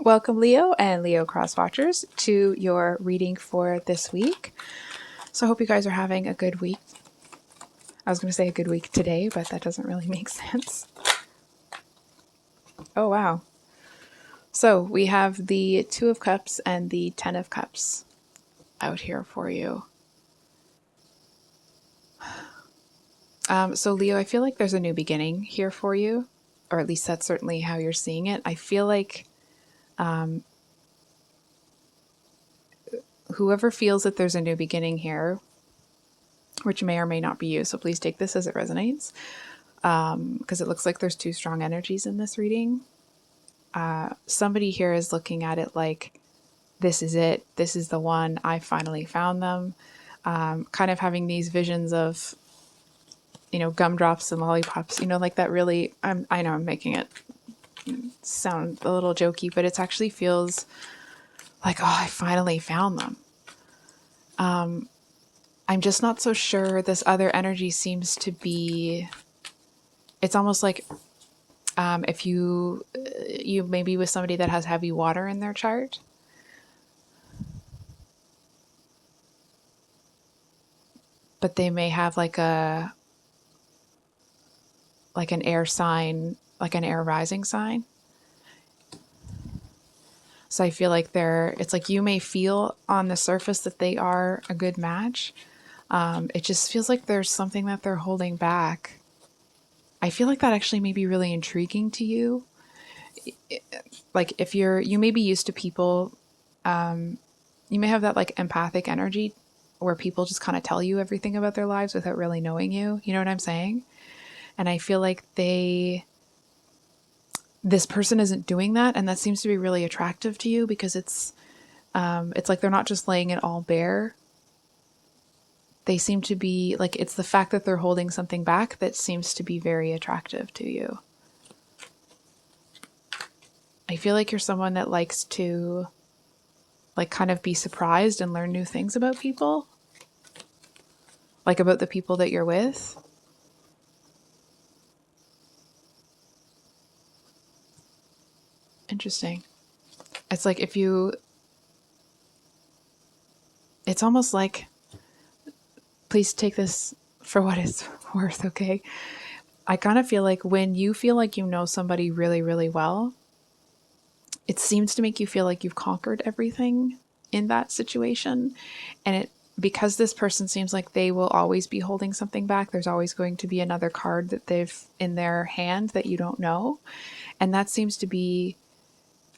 Welcome, Leo and Leo Cross Watchers, to your reading for this week. So I hope you guys are having a good week. I was going to say a good week today, but that doesn't really make sense. Oh, wow. So we have the Two of Cups and the Ten of Cups out here for you. So Leo, I feel like there's a new beginning here for you, or at least that's certainly how you're seeing it. I feel like whoever feels that there's a new beginning here, which may or may not be you, so please take this as it resonates, because it looks like there's two strong energies in this reading. Somebody here is looking at it like, this is it, this is the one, I finally found them. Kind of having these visions of, gumdrops and lollipops, like that really, I know I'm making it sound a little jokey, but it actually feels like, oh, I finally found them. I'm just not so sure. This other energy seems to be, it's almost like if you maybe with somebody that has heavy water in their chart, but they may have like an air sign, like an air rising sign. So I feel like it's like you may feel on the surface that they are a good match. It just feels like there's something that they're holding back. I feel like that actually may be really intriguing to you. Like if you may be used to people, you may have that like empathic energy where people just kind of tell you everything about their lives without really knowing you. You know what I'm saying? And I feel like this person isn't doing that, and that seems to be really attractive to you because it's like they're not just laying it all bare. They seem to be like, it's the fact that they're holding something back that seems to be very attractive to you. I feel like you're someone that likes to like kind of be surprised and learn new things about people, like about the people that you're with. Interesting. It's like it's almost like, please take this for what it's worth, okay? I kind of feel like when you feel like you know somebody really, really well, it seems to make you feel like you've conquered everything in that situation. And because this person seems like they will always be holding something back, there's always going to be another card that they've in their hand that you don't know. And that seems to be,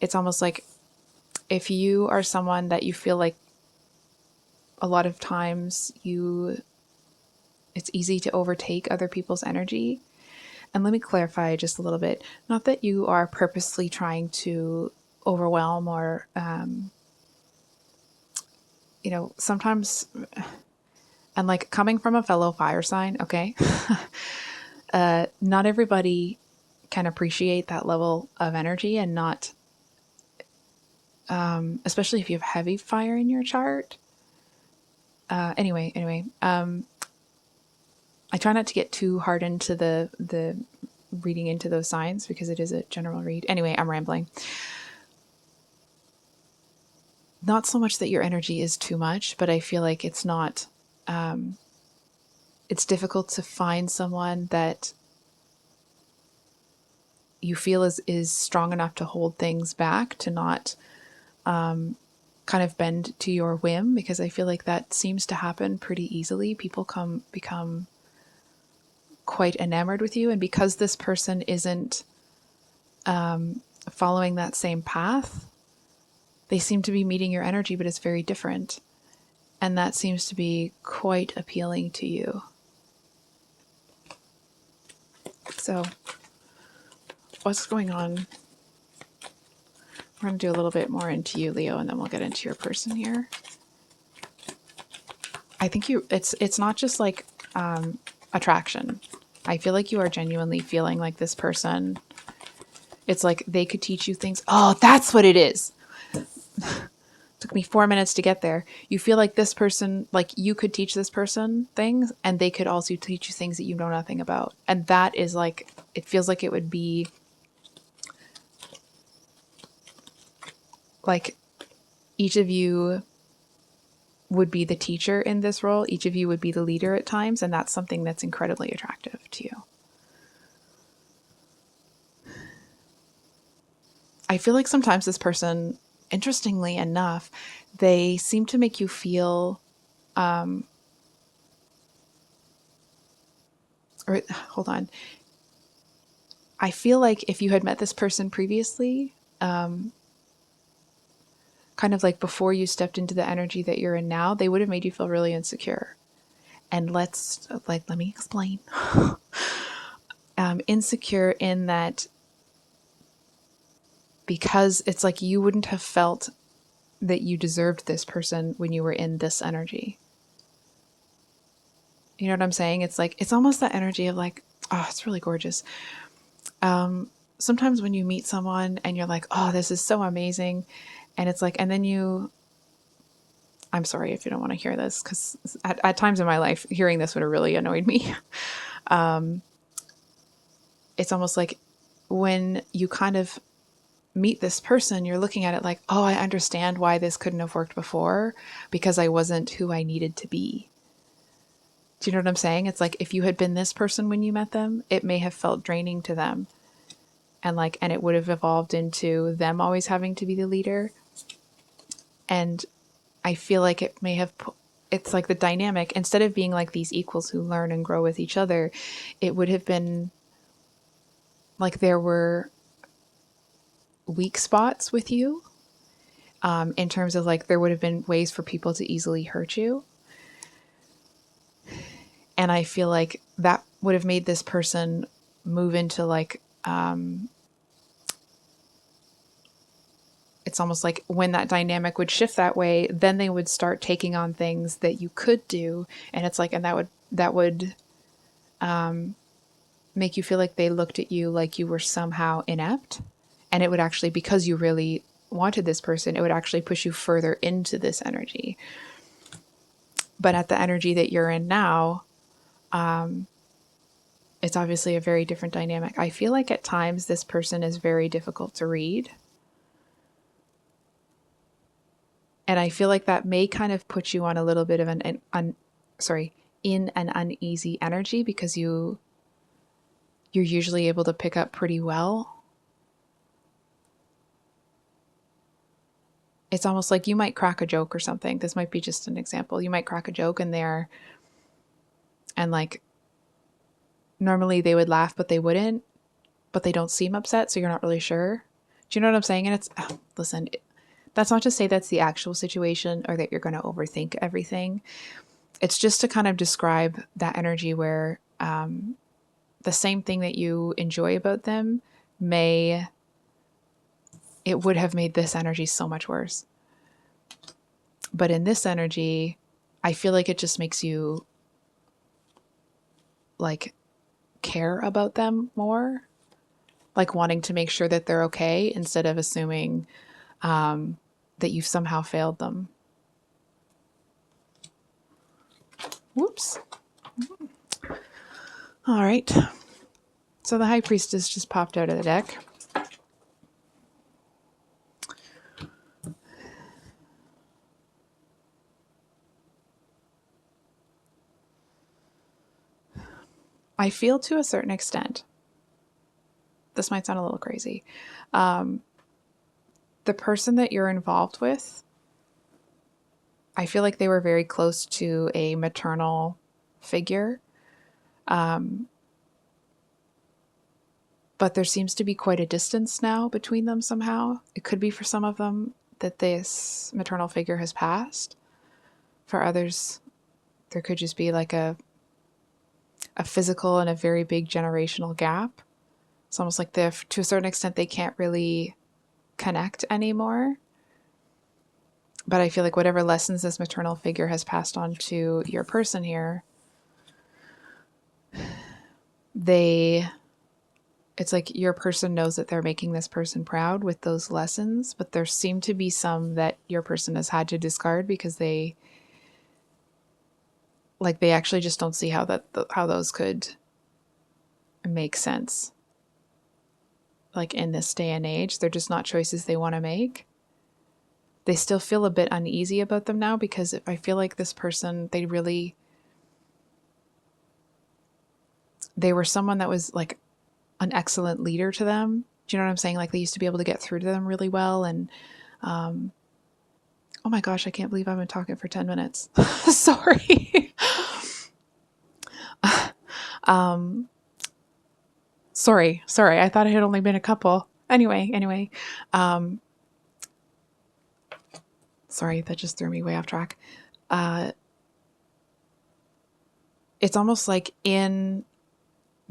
it's almost like if you are someone that you feel like a lot of times it's easy to overtake other people's energy. And let me clarify just a little bit. Not that you are purposely trying to overwhelm or, sometimes, and like coming from a fellow fire sign, okay? Not everybody can appreciate that level of energy, and not, especially if you have heavy fire in your chart. Anyway, I try not to get too hard into the reading into those signs because it is a general read. Anyway, I'm rambling. Not so much that your energy is too much, but I feel like it's not, it's difficult to find someone that you feel is strong enough to hold things back, to not kind of bend to your whim, because I feel like that seems to happen pretty easily. People become quite enamored with you, and because this person isn't following that same path, they seem to be meeting your energy, but it's very different. And that seems to be quite appealing to you. So what's going on? We're going to do a little bit more into you, Leo, and then we'll get into your person here. I think it's not just like attraction. I feel like you are genuinely feeling like this person, it's like they could teach you things. Oh, that's what it is. Took me 4 minutes to get there. You feel like this person, like you could teach this person things, and they could also teach you things that you know nothing about. And that is like, it feels like it would be like each of you would be the teacher in this role. Each of you would be the leader at times, and that's something that's incredibly attractive to you. I feel like sometimes this person, interestingly enough, they seem to make you feel, or hold on. I feel like if you had met this person previously, kind of like before you stepped into the energy that you're in now, they would have made you feel really insecure. And let me explain. Insecure in that because it's like you wouldn't have felt that you deserved this person when you were in this energy. You know what I'm saying? It's like, it's almost that energy of like, oh, it's really gorgeous. Sometimes when you meet someone and you're like, oh, this is so amazing. And it's like, and then I'm sorry if you don't want to hear this, because at times in my life, hearing this would have really annoyed me. It's almost like when you kind of meet this person, you're looking at it like, oh, I understand why this couldn't have worked before because I wasn't who I needed to be. Do you know what I'm saying? It's like if you had been this person when you met them, it may have felt draining to them. And it would have evolved into them always having to be the leader. And I feel like it may have, it's like the dynamic, instead of being like these equals who learn and grow with each other, it would have been like there were weak spots with you, in terms of like there would have been ways for people to easily hurt you. And I feel like that would have made this person move into like, it's almost like when that dynamic would shift that way, then they would start taking on things that you could do. And it's like, and that would make you feel like they looked at you like you were somehow inept. And it would actually, because you really wanted this person, it would actually push you further into this energy. But at the energy that you're in now, it's obviously a very different dynamic. I feel like at times this person is very difficult to read. And I feel like that may kind of put you on a little bit of in an uneasy energy, because you're usually able to pick up pretty well. It's almost like you might crack a joke or something. This might be just an example. You might crack a joke in there and like normally they would laugh, but they wouldn't, but they don't seem upset. So you're not really sure. Do you know what I'm saying? And it's, listen, that's not to say that's the actual situation or that you're going to overthink everything. It's just to kind of describe that energy where the same thing that you enjoy about them it would have made this energy so much worse. But in this energy, I feel like it just makes you like care about them more, like wanting to make sure that they're okay instead of assuming that you've somehow failed them. Whoops. All right. So the High Priestess just popped out of the deck. I feel to a certain extent, this might sound a little crazy, the person that you're involved with, I feel like they were very close to a maternal figure. But there seems to be quite a distance now between them somehow. It could be for some of them that this maternal figure has passed. For others, there could just be like a physical and a very big generational gap. It's almost like to a certain extent, they can't really connect anymore. But I feel like whatever lessons this maternal figure has passed on to your person here, it's like your person knows that they're making this person proud with those lessons, but there seem to be some that your person has had to discard because they actually just don't see how those could make sense. Like in this day and age, they're just not choices they want to make. they still feel a bit uneasy about them now, because I feel like this person, they were someone that was like an excellent leader to them. Do you know what I'm saying? Like they used to be able to get through to them really well. And oh my gosh, I can't believe I've been talking for 10 minutes. Sorry. Sorry. I thought it had only been a couple. Anyway. Sorry, that just threw me way off track. It's almost like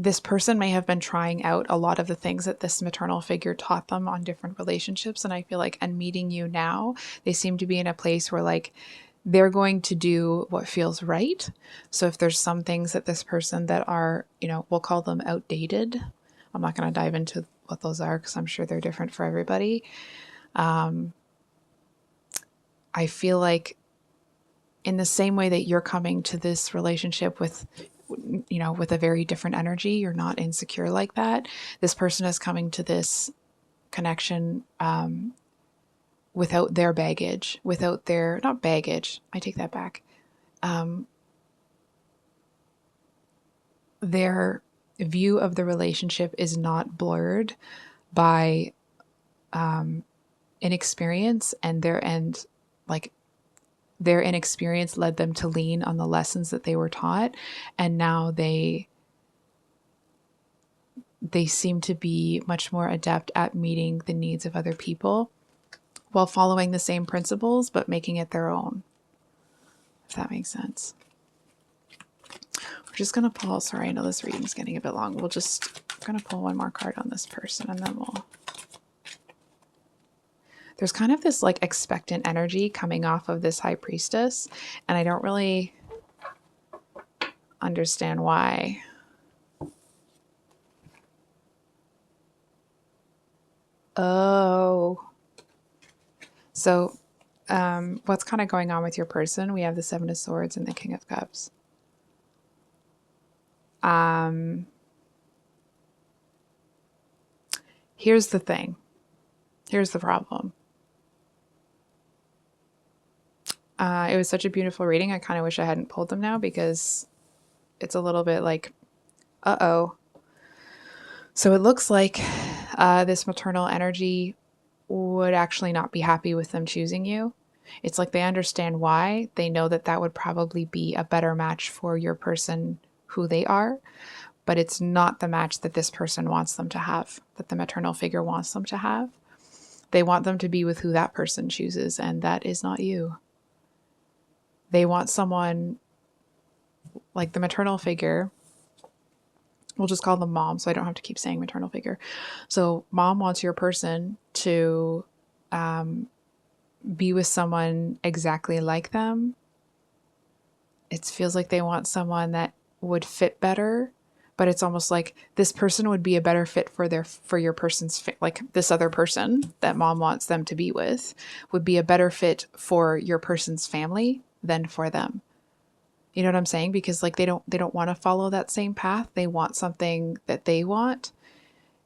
this person may have been trying out a lot of the things that this maternal figure taught them on different relationships. And I feel like, and meeting you now, they seem to be in a place where like they're going to do what feels right. So if there's some things that this person that are, we'll call them outdated. I'm not going to dive into what those are because I'm sure they're different for everybody. I feel like in the same way that you're coming to this relationship with a very different energy, you're not insecure like that. This person is coming to this connection without their baggage, not baggage, I take that back. Their view of the relationship is not blurred by inexperience, and their inexperience led them to lean on the lessons that they were taught. And now they seem to be much more adept at meeting the needs of other people while following the same principles, but making it their own. If that makes sense. We're just going to pull, sorry, I know this reading's getting a bit long. We're going to pull one more card on this person, and then there's kind of this like expectant energy coming off of this high priestess, and I don't really understand why. Oh. So what's kind of going on with your person? We have the Seven of Swords and the King of Cups. Here's the thing. Here's the problem. It was such a beautiful reading. I kind of wish I hadn't pulled them now because it's a little bit like, uh-oh. So it looks like this maternal energy would actually not be happy with them choosing you. It's like they understand why. They know that that would probably be a better match for your person, who they are, but it's not the match that this person wants them to have, that the maternal figure wants them to have. They want them to be with who that person chooses, and that is not you. They want someone like the maternal figure. We'll just call them mom, so I don't have to keep saying maternal figure. So mom wants your person to be with someone exactly like them. It feels like they want someone that would fit better, but it's almost like this person would be a better fit for your person's, like this other person that mom wants them to be with would be a better fit for your person's family than for them. You know what I'm saying? Because like they don't want to follow that same path. They want something that they want.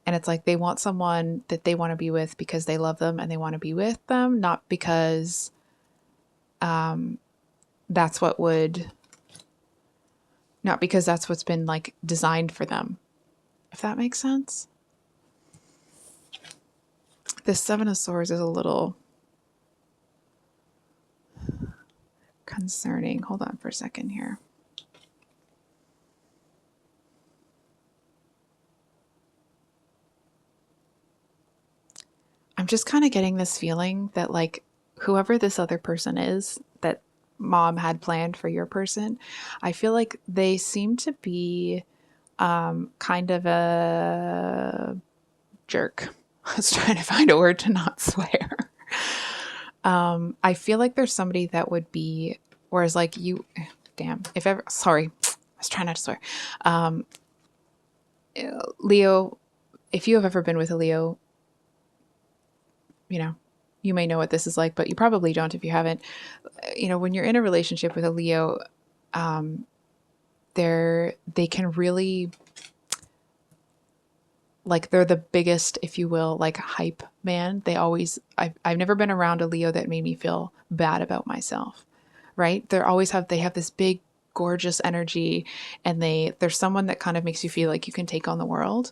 And it's like they want someone that they want to be with because they love them and they want to be with them, not because that's what's been like designed for them. If that makes sense. This Seven of Swords is a little concerning. Hold on for a second here. I'm just kind of getting this feeling that like whoever this other person is that mom had planned for your person, I feel like they seem to be kind of a jerk. I was trying to find a word to not swear. I feel like there's somebody that would be, whereas like you, sorry, I was trying not to swear. Leo, if you have ever been with a Leo, you may know what this is like, but you probably don't if you haven't. When you're in a relationship with a Leo, they can really like they're the biggest, if you will, like hype man. I've never been around a Leo that made me feel bad about myself, right? They have this big, gorgeous energy, and there's someone that kind of makes you feel like you can take on the world.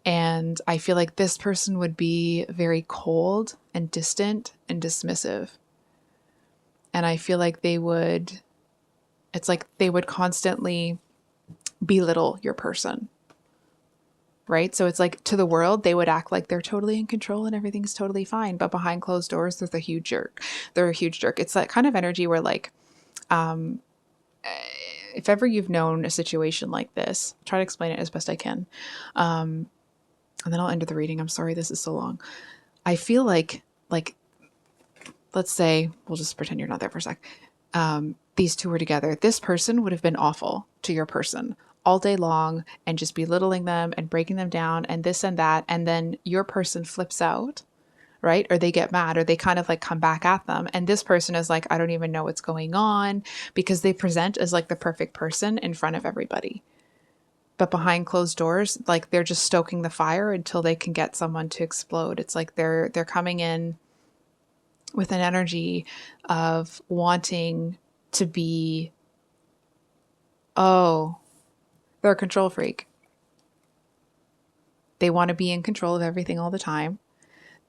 And I feel like this person would be very cold and distant and dismissive. And I feel like it's like they would constantly belittle your person, right? So it's like to the world, they would act like they're totally in control and everything's totally fine. But behind closed doors, there's a huge jerk. They're a huge jerk. It's that kind of energy where like, if ever you've known a situation like this, I'll try to explain it as best I can. And then I'll end the reading. I'm sorry, this is so long. I feel like, let's say, we'll just pretend you're not there for a sec. These two were together. This person would have been awful to your person all day long and just belittling them and breaking them down and this and that. And then your person flips out, right? Or they get mad or they kind of like come back at them. And this person is like, I don't even know what's going on, because they present as like the perfect person in front of everybody. But behind closed doors, like they're just stoking the fire until they can get someone to explode. It's like they're coming in with an energy of wanting to be, oh, they're a control freak. They want to be in control of everything all the time.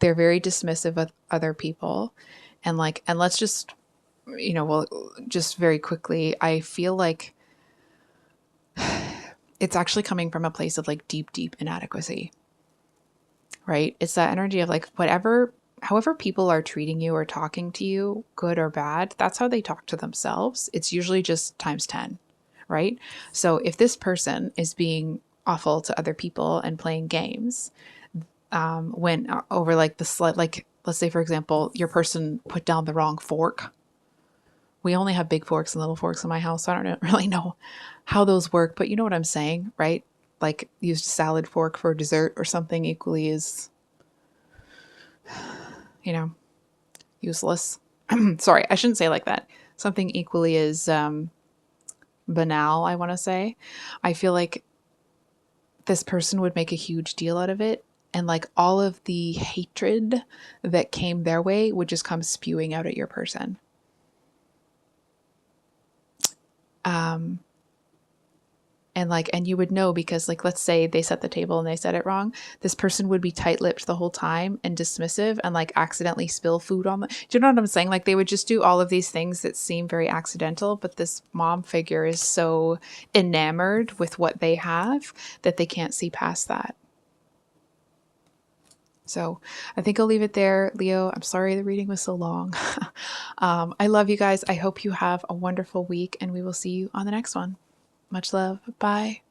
They're very dismissive of other people. And let's just, well, just very quickly, I feel like it's actually coming from a place of like deep, deep inadequacy, right? It's that energy of like however people are treating you or talking to you, good or bad, that's how they talk to themselves. It's usually just times 10, right? So if this person is being awful to other people and playing games, when over like the slight, like, let's say, for example, your person put down the wrong fork. We only have big forks and little forks in my house, so I don't really know how those work, but you know what I'm saying, right? Like used a salad fork for dessert or something equally as, useless. Sorry, I shouldn't say like that. Something equally as banal, I want to say. I feel like this person would make a huge deal out of it. And like all of the hatred that came their way would just come spewing out at your person. And you would know, because like, let's say they set the table and they said it wrong. This person would be tight-lipped the whole time and dismissive and like accidentally spill food on them. Do you know what I'm saying? Like they would just do all of these things that seem very accidental, but this mom figure is so enamored with what they have that they can't see past that. So I think I'll leave it there, Leo. I'm sorry the reading was so long. I love you guys. I hope you have a wonderful week, and we will see you on the next one. Much love. Bye.